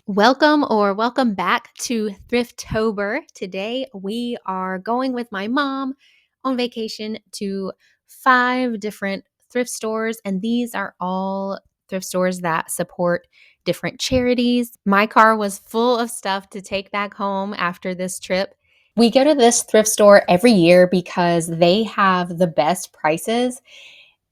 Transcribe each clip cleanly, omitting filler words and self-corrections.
Welcome back to Thrifttober. Today we are going with my mom on vacation to 5 different thrift stores, and these are all thrift stores that support different charities. My car was full of stuff to take back home after this trip. We go to this thrift store every year because they have the best prices.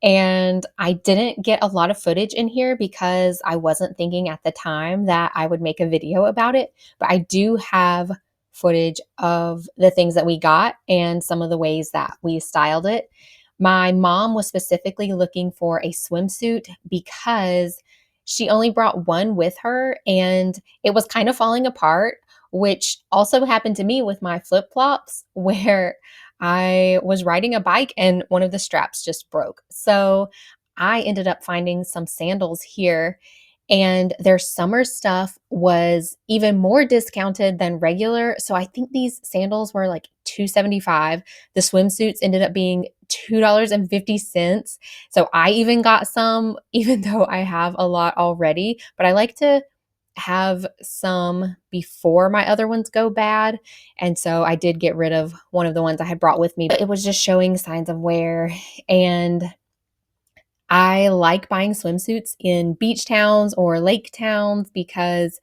And I didn't get a lot of footage in here because I wasn't thinking at the time that I would make a video about it. But I do have footage of the things that we got and some of the ways that we styled it. My mom was specifically looking for a swimsuit because she only brought one with her and it was kind of falling apart, which also happened to me with my flip flops, where I was riding a bike and one of the straps just broke. So I ended up finding some sandals here, and their summer stuff was even more discounted than regular. So I think these sandals were like $2.75. The swimsuits ended up being $2.50. So I even got some, even though I have a lot already, but I like to have some before my other ones go bad. And so I did get rid of one of the ones I had brought with me. But it was just showing signs of wear. And I like buying swimsuits in beach towns or lake towns because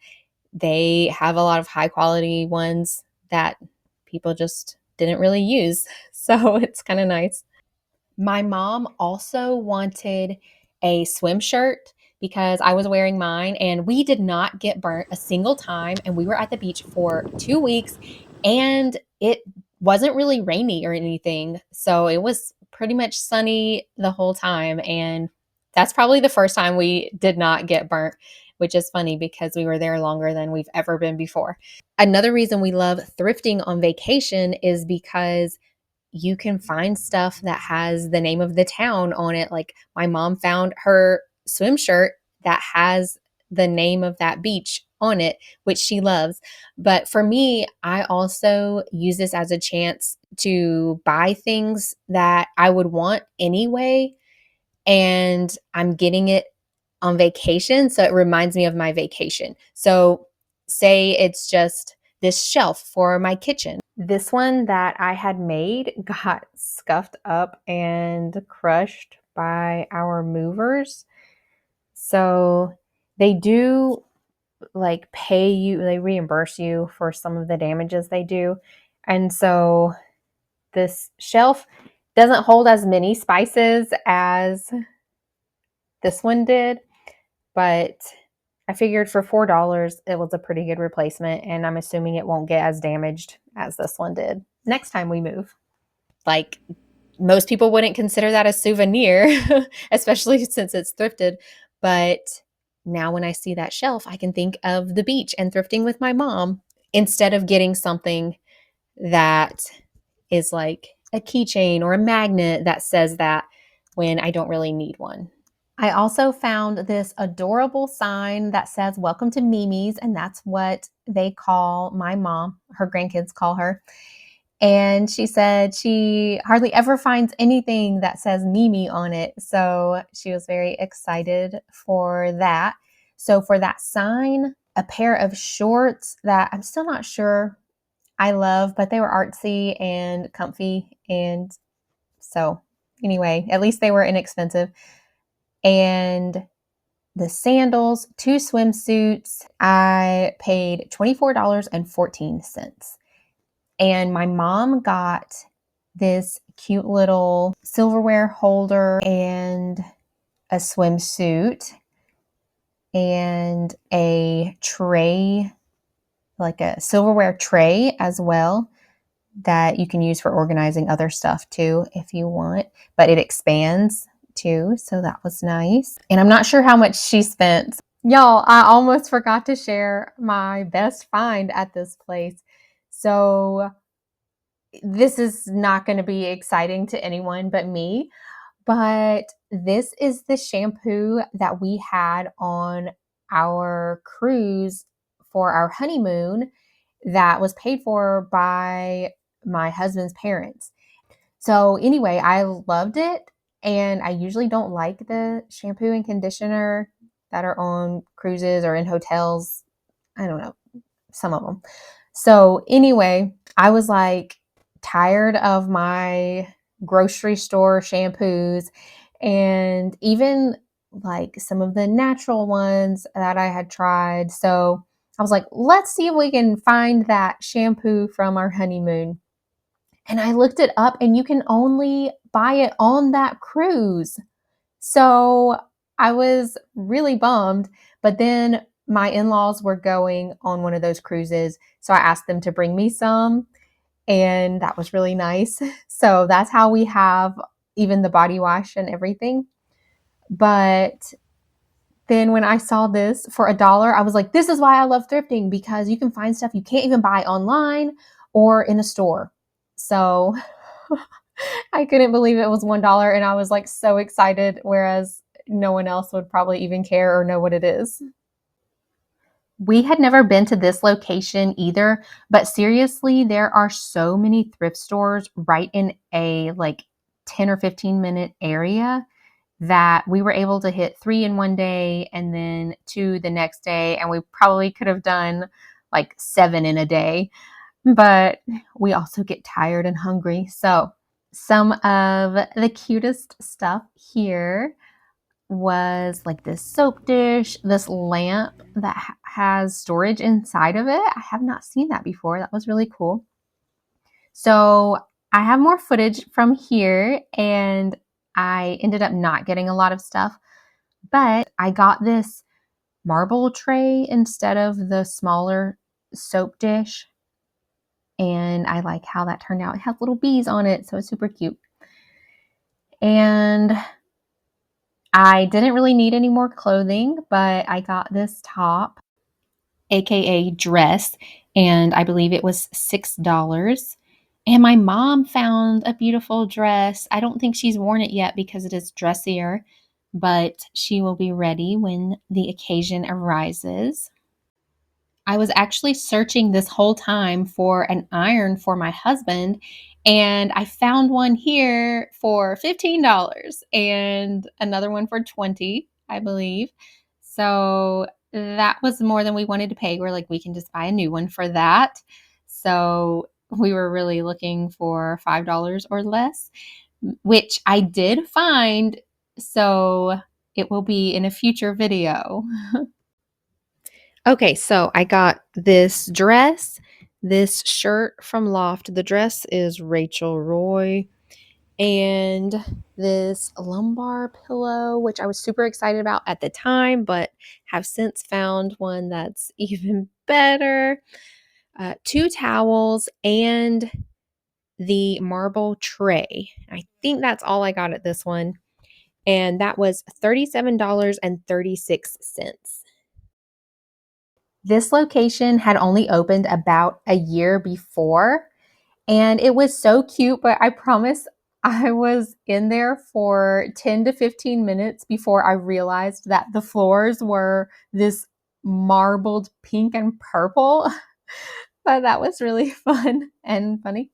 they have a lot of high quality ones that people just didn't really use. So it's kind of nice. My mom also wanted a swim shirt because I was wearing mine and we did not get burnt a single time. And we were at the beach for 2 weeks and it wasn't really rainy or anything. So it was pretty much sunny the whole time. And that's probably the first time we did not get burnt, which is funny because we were there longer than we've ever been before. Another reason we love thrifting on vacation is because you can find stuff that has the name of the town on it. Like my mom found her swim shirt that has the name of that beach on it, which she loves. But for me, I also use this as a chance to buy things that I would want anyway. And I'm getting it on vacation. So it reminds me of my vacation. So say it's just this shelf for my kitchen. This one that I had made got scuffed up and crushed by our movers. So they do like pay you, they reimburse you for some of the damages they do. And so this shelf doesn't hold as many spices as this one did, but I figured for $4, it was a pretty good replacement, and I'm assuming it won't get as damaged as this one did next time we move. Like, most people wouldn't consider that a souvenir, especially since it's thrifted. But now when I see that shelf, I can think of the beach and thrifting with my mom instead of getting something that is like a keychain or a magnet that says that when I don't really need one. I also found this adorable sign that says, "Welcome to Mimi's," and that's what they call my mom. Her grandkids call her. And she said she hardly ever finds anything that says Mimi on it. So she was very excited for that. So for that sign, a pair of shorts that I'm still not sure I love, but they were artsy and comfy. And so anyway, at least they were inexpensive. And the sandals, 2 swimsuits, I paid $24.14. And my mom got this cute little silverware holder and a swimsuit and a tray, like a silverware tray as well, that you can use for organizing other stuff too if you want, but it expands too, so that was nice. And I'm not sure how much she spent. Y'all, I almost forgot to share my best find at this place. So this is not going to be exciting to anyone but me, but this is the shampoo that we had on our cruise for our honeymoon that was paid for by my husband's parents. So anyway, I loved it, and I usually don't like the shampoo and conditioner that are on cruises or in hotels I don't know, some of them. So anyway, I was like tired of my grocery store shampoos and even like some of the natural ones that I had tried. So I was like, let's see if we can find that shampoo from our honeymoon. And I looked it up and you can only buy it on that cruise. So I was really bummed, but then my in-laws were going on one of those cruises. So I asked them to bring me some, and that was really nice. So that's how we have even the body wash and everything. But then when I saw this for $1, I was like, this is why I love thrifting, because you can find stuff you can't even buy online or in a store. So I couldn't believe it was $1 and I was like so excited, whereas no one else would probably even care or know what it is. We had never been to this location either, but seriously, there are so many thrift stores right in a like 10 or 15-minute area that we were able to hit 3 in one day and then 2 the next day, and we probably could have done like 7 in a day, but we also get tired and hungry. So some of the cutest stuff here was like this soap dish, this lamp that has storage inside of it. I have not seen that before. That was really cool. So I have more footage from here, and I ended up not getting a lot of stuff, but I got this marble tray instead of the smaller soap dish. And I like how that turned out. It has little bees on it, so it's super cute. And I didn't really need any more clothing, but I got this top, aka dress, and I believe it was $6. And my mom found a beautiful dress. I don't think she's worn it yet because it is dressier, but she will be ready when the occasion arises. I was actually searching this whole time for an iron for my husband, and I found one here for $15 and another one for 20, I believe. So that was more than we wanted to pay. We're like, we can just buy a new one for that. So we were really looking for $5 or less, which I did find. So it will be in a future video. Okay, so I got this dress, this shirt from Loft. The dress is Rachel Roy, and this lumbar pillow, which I was super excited about at the time, but have since found one that's even better. 2 towels and the marble tray. I think that's all I got at this one, and that was $37.36. This location had only opened about a year before, and it was so cute, but I promise I was in there for 10 to 15 minutes before I realized that the floors were this marbled pink and purple. But that was really fun and funny.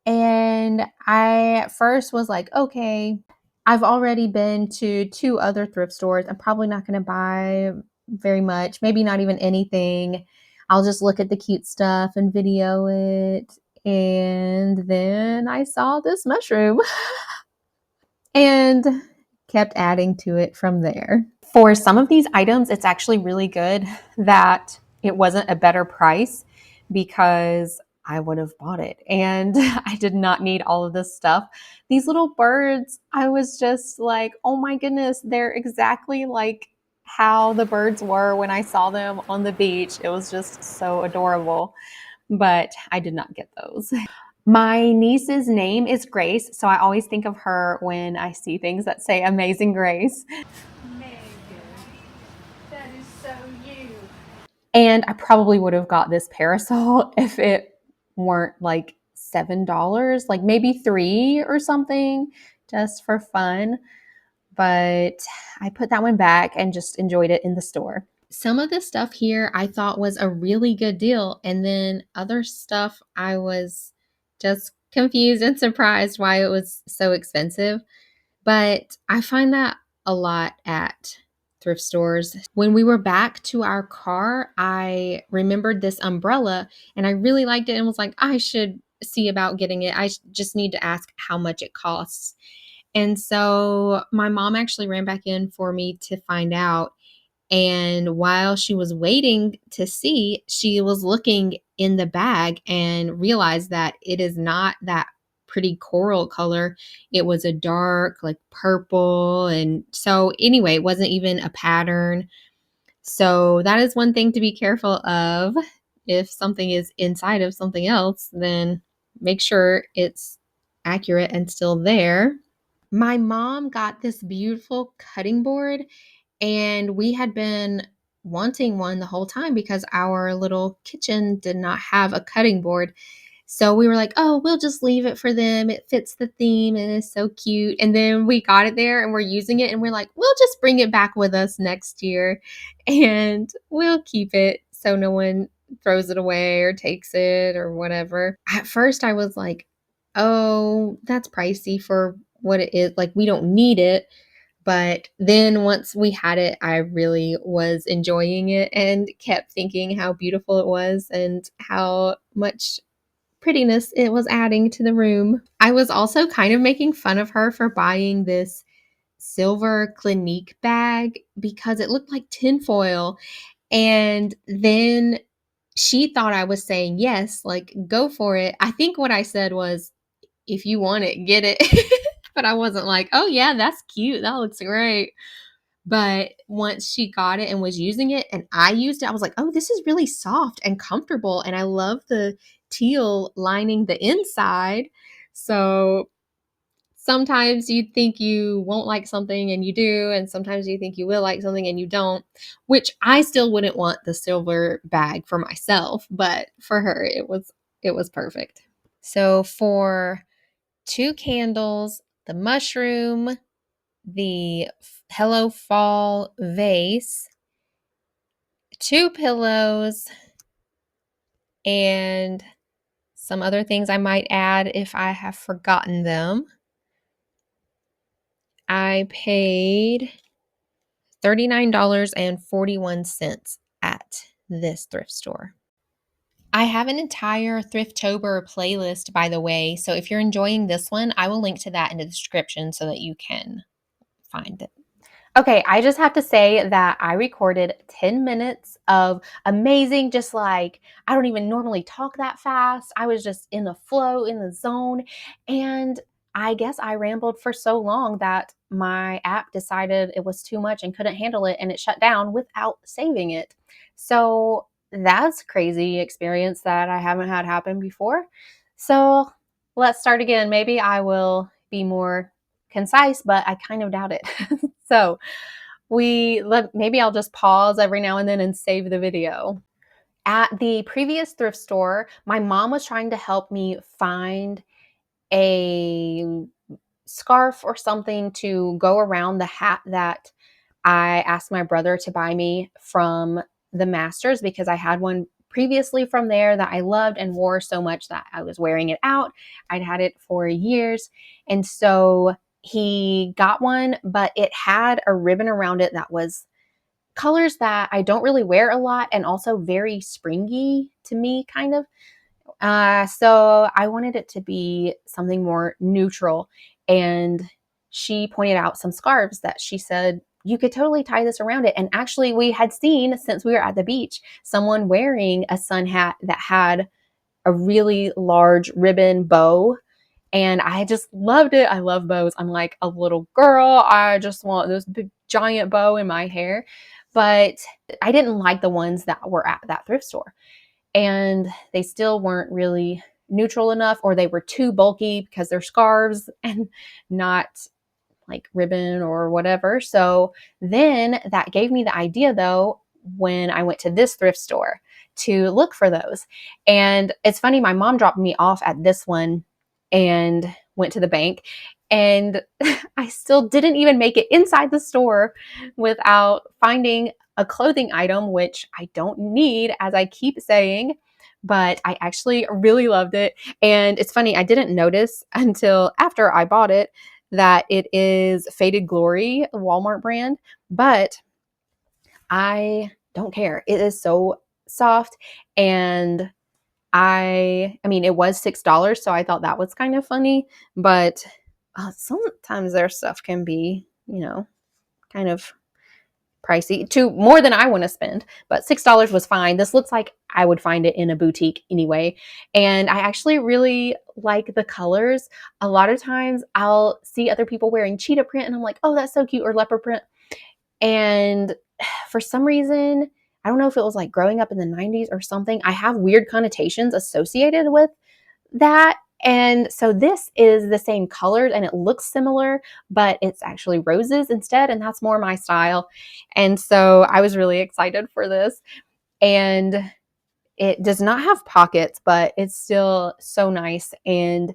And I at first was like, okay, I've already been to 2 other thrift stores. I'm probably not going to buy very much, maybe not even anything. I'll just look at the cute stuff and video it. And then I saw this mushroom and kept adding to it from there. For some of these items, it's actually really good that it wasn't a better price, because I would have bought it and I did not need all of this stuff. These little birds, I was just like, oh my goodness, they're exactly like how the birds were when I saw them on the beach. It was just so adorable, but I did not get those. My niece's name is Grace, so I always think of her when I see things that say Amazing Grace. Megan, that is so you. And I probably would have got this parasol if it weren't like $7, like maybe 3 or something, just for fun. But I put that one back and just enjoyed it in the store. Some of the stuff here I thought was a really good deal, and then other stuff I was just confused and surprised why it was so expensive. But I find that a lot at thrift stores. When we were back to our car, I remembered this umbrella and I really liked it and was like, I should see about getting it. Just need to ask how much it costs. And so my mom actually ran back in for me to find out. And while she was waiting to see, she was looking in the bag and realized that it is not that pretty coral color. It was a dark, like purple. And so, anyway, it wasn't even a pattern. So, that is one thing to be careful of. If something is inside of something else, then make sure it's accurate and still there. My mom got this beautiful cutting board and we had been wanting one the whole time because our little kitchen did not have a cutting board. So we were like, oh, we'll just leave it for them. It fits the theme and it's so cute. And then we got it there and we're using it and we're like, we'll just bring it back with us next year and we'll keep it so no one throws it away or takes it or whatever. At first, I was like, oh, that's pricey for what it is. Like, we don't need it. But then once we had it, I really was enjoying it and kept thinking how beautiful it was and how much prettiness it was adding to the room. I was also kind of making fun of her for buying this silver Clinique bag because it looked like tinfoil. And then she thought I was saying, yes, like go for it. I think what I said was, if you want it, get it. But I wasn't like, oh, yeah, that's cute. That looks great. But once she got it and was using it and I used it, I was like, oh, this is really soft and comfortable. And I love the teal lining the inside. So sometimes you think you won't like something and you do. And sometimes you think you will like something and you don't, which I still wouldn't want the silver bag for myself. But for her, it was perfect. So for two candles, the mushroom, the Hello Fall vase, two pillows, and some other things I might add if I have forgotten them. I paid $39.41 at this thrift store. I have an entire Thriftober playlist, by the way. So if you're enjoying this one, I will link to that in the description so that you can find it. Okay, I just have to say that I recorded 10 minutes of amazing, just like I don't even normally talk that fast. I was just in the flow, in the zone. And I guess I rambled for so long that my app decided it was too much and couldn't handle it and it shut down without saving it. So that's crazy experience that I haven't had happen before. So let's start again. Maybe I will be more concise, but I kind of doubt it. So maybe I'll just pause every now and then and save the video. At the previous thrift store, my mom was trying to help me find a scarf or something to go around the hat that I asked my brother to buy me from the Masters because I had one previously from there that I loved and wore so much that I was wearing it out. I'd had it for years. And so he got one, but it had a ribbon around it that was colors that I don't really wear a lot and also very springy to me, kind of. So I wanted it to be something more neutral. And she pointed out some scarves that she said, you could totally tie this around it. And actually, we had seen, since we were at the beach, someone wearing a sun hat that had a really large ribbon bow. And I just loved it. I love bows. I'm like a little girl. I just want this big giant bow in my hair. But I didn't like the ones that were at that thrift store, and they still weren't really neutral enough, or they were too bulky because they're scarves and not like ribbon or whatever. So then that gave me the idea, though, when I went to this thrift store to look for those. And it's funny, my mom dropped me off at this one and went to the bank. And I still didn't even make it inside the store without finding a clothing item, which I don't need, as I keep saying, but I actually really loved it. And it's funny, I didn't notice until after I bought it that it is Faded Glory, a Walmart brand, but I don't care. It is so soft, and I mean, it was $6, so I thought that was kind of funny, but sometimes their stuff can be, kind of pricey, to more than I want to spend, but $6 was fine. This looks like I would find it in a boutique anyway. And I actually really like the colors. A lot of times I'll see other people wearing cheetah print and I'm like, oh, that's so cute, or leopard print. And for some reason, I don't know if it was like growing up in the 90s or something, I have weird connotations associated with that. And so this is the same colors and it looks similar, but it's actually roses instead. And that's more my style. And so I was really excited for this. And it does not have pockets, but it's still so nice. And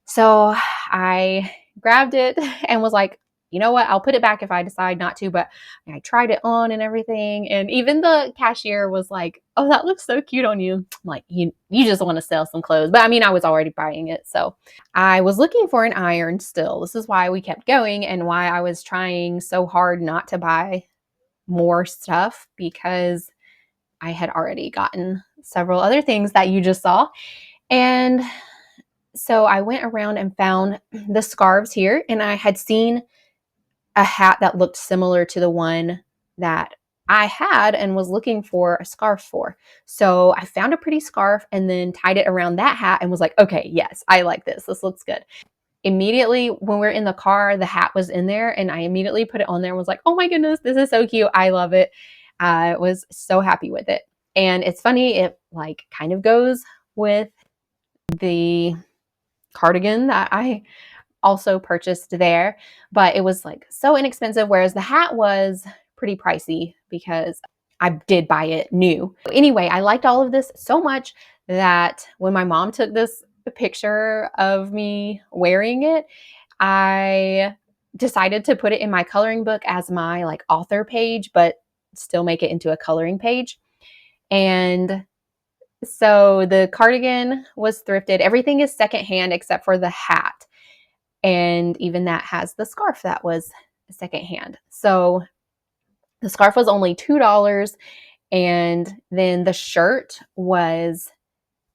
so I grabbed it and was like, you know what? I'll put it back if I decide not to. But I tried it on and everything. And even the cashier was like, oh, that looks so cute on you. I'm like, you just want to sell some clothes. But I mean, I was already buying it. So I was looking for an iron still. This is why we kept going and why I was trying so hard not to buy more stuff, because I had already gotten several other things that you just saw. And so I went around and found the scarves here, and I had seen a hat that looked similar to the one that I had and was looking for a scarf for. So I found a pretty scarf and then tied it around that hat and was like, okay, yes, I like this. This looks good. Immediately when we we're in the car, the hat was in there and I immediately put it on there and was like, oh my goodness, this is so cute. I love it. I was so happy with it. And it's funny, it like kind of goes with the cardigan that I also purchased there, but it was like so inexpensive, whereas the hat was pretty pricey because I did buy it new. Anyway, I liked all of this so much that when my mom took this picture of me wearing it, I decided to put it in my coloring book as my like author page, but still make it into a coloring page. And so the cardigan was thrifted. Everything is secondhand except for the hat. And even that has the scarf that was secondhand. So the scarf was only $2. And then the shirt was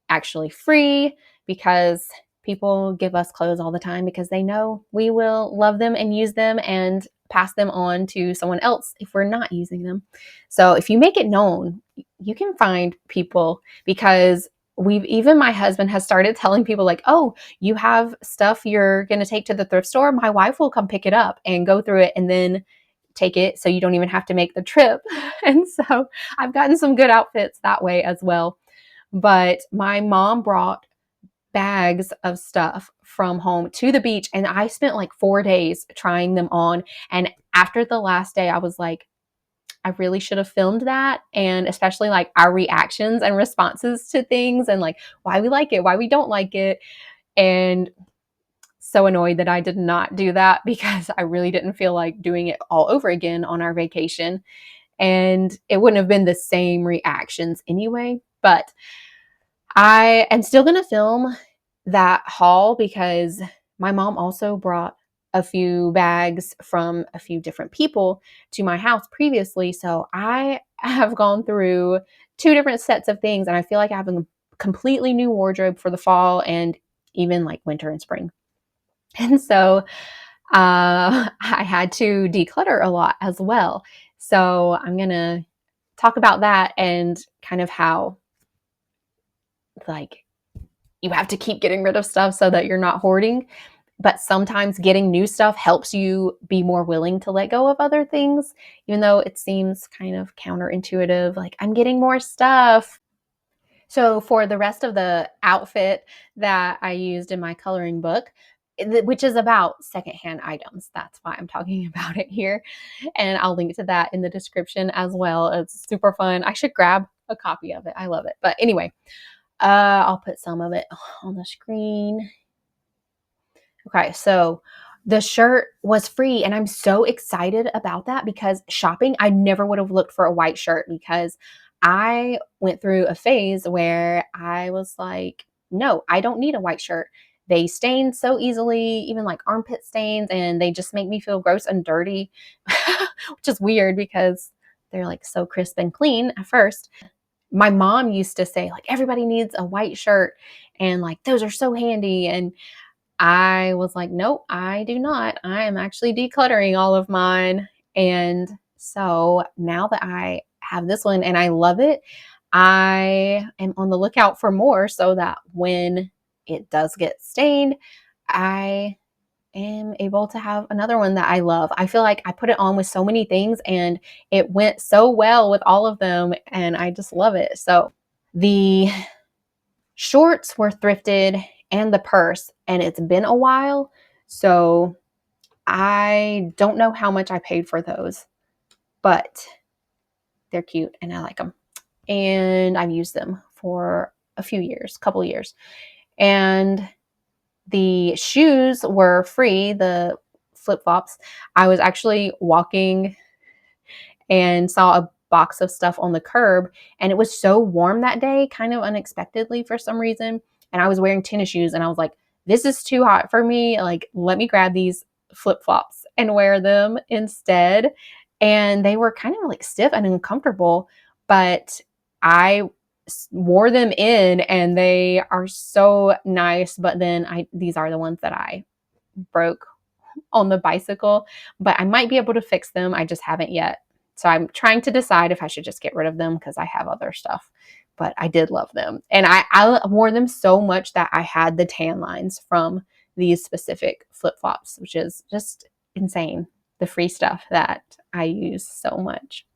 actually free because people give us clothes all the time because they know we will love them and use them and pass them on to someone else if we're not using them. So if you make it known, you can find people, because even my husband has started telling people like, oh, you have stuff you're going to take to the thrift store, my wife will come pick it up and go through it and then take it so you don't even have to make the trip. And so I've gotten some good outfits that way as well. But my mom brought bags of stuff from home to the beach, and I spent like 4 days trying them on. And after the last day, I was like, I really should have filmed that, and especially like our reactions and responses to things and like why we like it, why we don't like it. And so annoyed that I did not do that because I really didn't feel like doing it all over again on our vacation. And it wouldn't have been the same reactions anyway. But I am still going to film that haul because my mom also brought a few bags from a few different people to my house previously. So I have gone through two different sets of things, and I feel like I have a completely new wardrobe for the fall and even like winter and spring. And so I had to declutter a lot as well. So I'm going to talk about that and kind of how like you have to keep getting rid of stuff so that you're not hoarding. But sometimes getting new stuff helps you be more willing to let go of other things, even though it seems kind of counterintuitive. Like, I'm getting more stuff. So, for the rest of the outfit that I used in my coloring book, which is about secondhand items, that's why I'm talking about it here. And I'll link to that in the description as well. It's super fun. I should grab a copy of it. I love it. But anyway, I'll put some of it on the screen. Okay, so the shirt was free, and I'm so excited about that because shopping, I never would have looked for a white shirt because I went through a phase where I was like, no, I don't need a white shirt. They stain so easily, even like armpit stains, and they just make me feel gross and dirty, which is weird because they're like so crisp and clean at first. My mom used to say, like, everybody needs a white shirt and like those are so handy. And I was like, nope, I do not. I am actually decluttering all of mine. And so now that I have this one and I love it, I am on the lookout for more so that when it does get stained, I am able to have another one that I love. I feel like I put it on with so many things and it went so well with all of them and I just love it. So the shorts were thrifted and the purse, and it's been a while. So I don't know how much I paid for those, but they're cute and I like them. And I've used them for a few years, couple of years. And the shoes were free, the flip flops. I was actually walking and saw a box of stuff on the curb, and it was so warm that day, kind of unexpectedly for some reason. And I was wearing tennis shoes, and I was like, this is too hot for me. Like, let me grab these flip flops and wear them instead. And they were kind of like stiff and uncomfortable, but I wore them in and they are so nice. But then these are the ones that I broke on the bicycle, but I might be able to fix them. I just haven't yet. So I'm trying to decide if I should just get rid of them because I have other stuff. But I did love them. And I wore them so much that I had the tan lines from these specific flip flops, which is just insane. The free stuff that I use so much.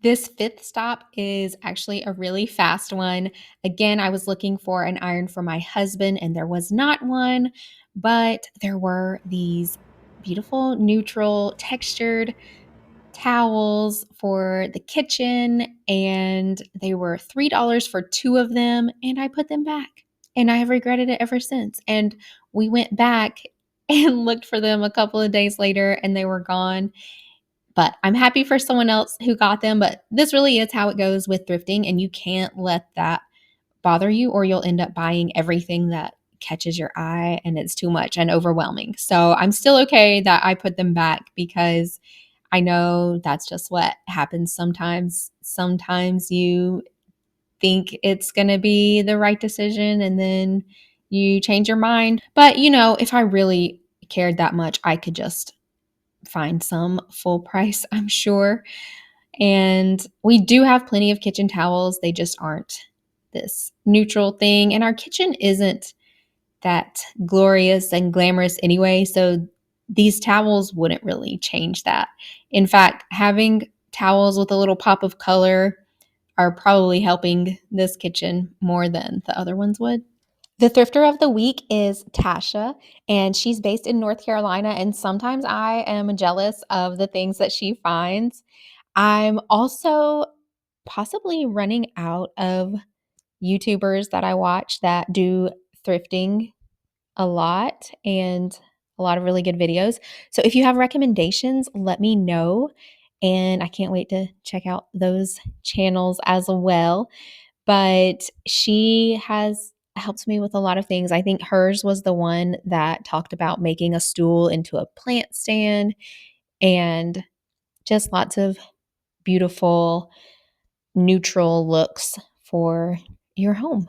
This fifth stop is actually a really fast one. Again, I was looking for an iron for my husband and there was not one, but there were these beautiful, neutral, textured towels for the kitchen, and they were $3 for two of them, and I put them back. And I have regretted it ever since. And we went back and looked for them a couple of days later, and they were gone. But I'm happy for someone else who got them. But this really is how it goes with thrifting, and you can't let that bother you, or you'll end up buying everything that catches your eye and it's too much and overwhelming. So I'm still okay that I put them back because I know that's just what happens sometimes. Sometimes you think it's going to be the right decision and then you change your mind. But, if I really cared that much, I could just find some full price, I'm sure. And we do have plenty of kitchen towels. They just aren't this neutral thing. And our kitchen isn't that glorious and glamorous anyway. So these towels wouldn't really change that. In fact, having towels with a little pop of color are probably helping this kitchen more than the other ones would. The thrifter of the week is Tasha, and she's based in North Carolina. And sometimes I am jealous of the things that she finds. I'm also possibly running out of YouTubers that I watch that do thrifting a lot and a lot of really good videos. So if you have recommendations, let me know. And I can't wait to check out those channels as well. But she has helped me with a lot of things. I think hers was the one that talked about making a stool into a plant stand and just lots of beautiful, neutral looks for your home.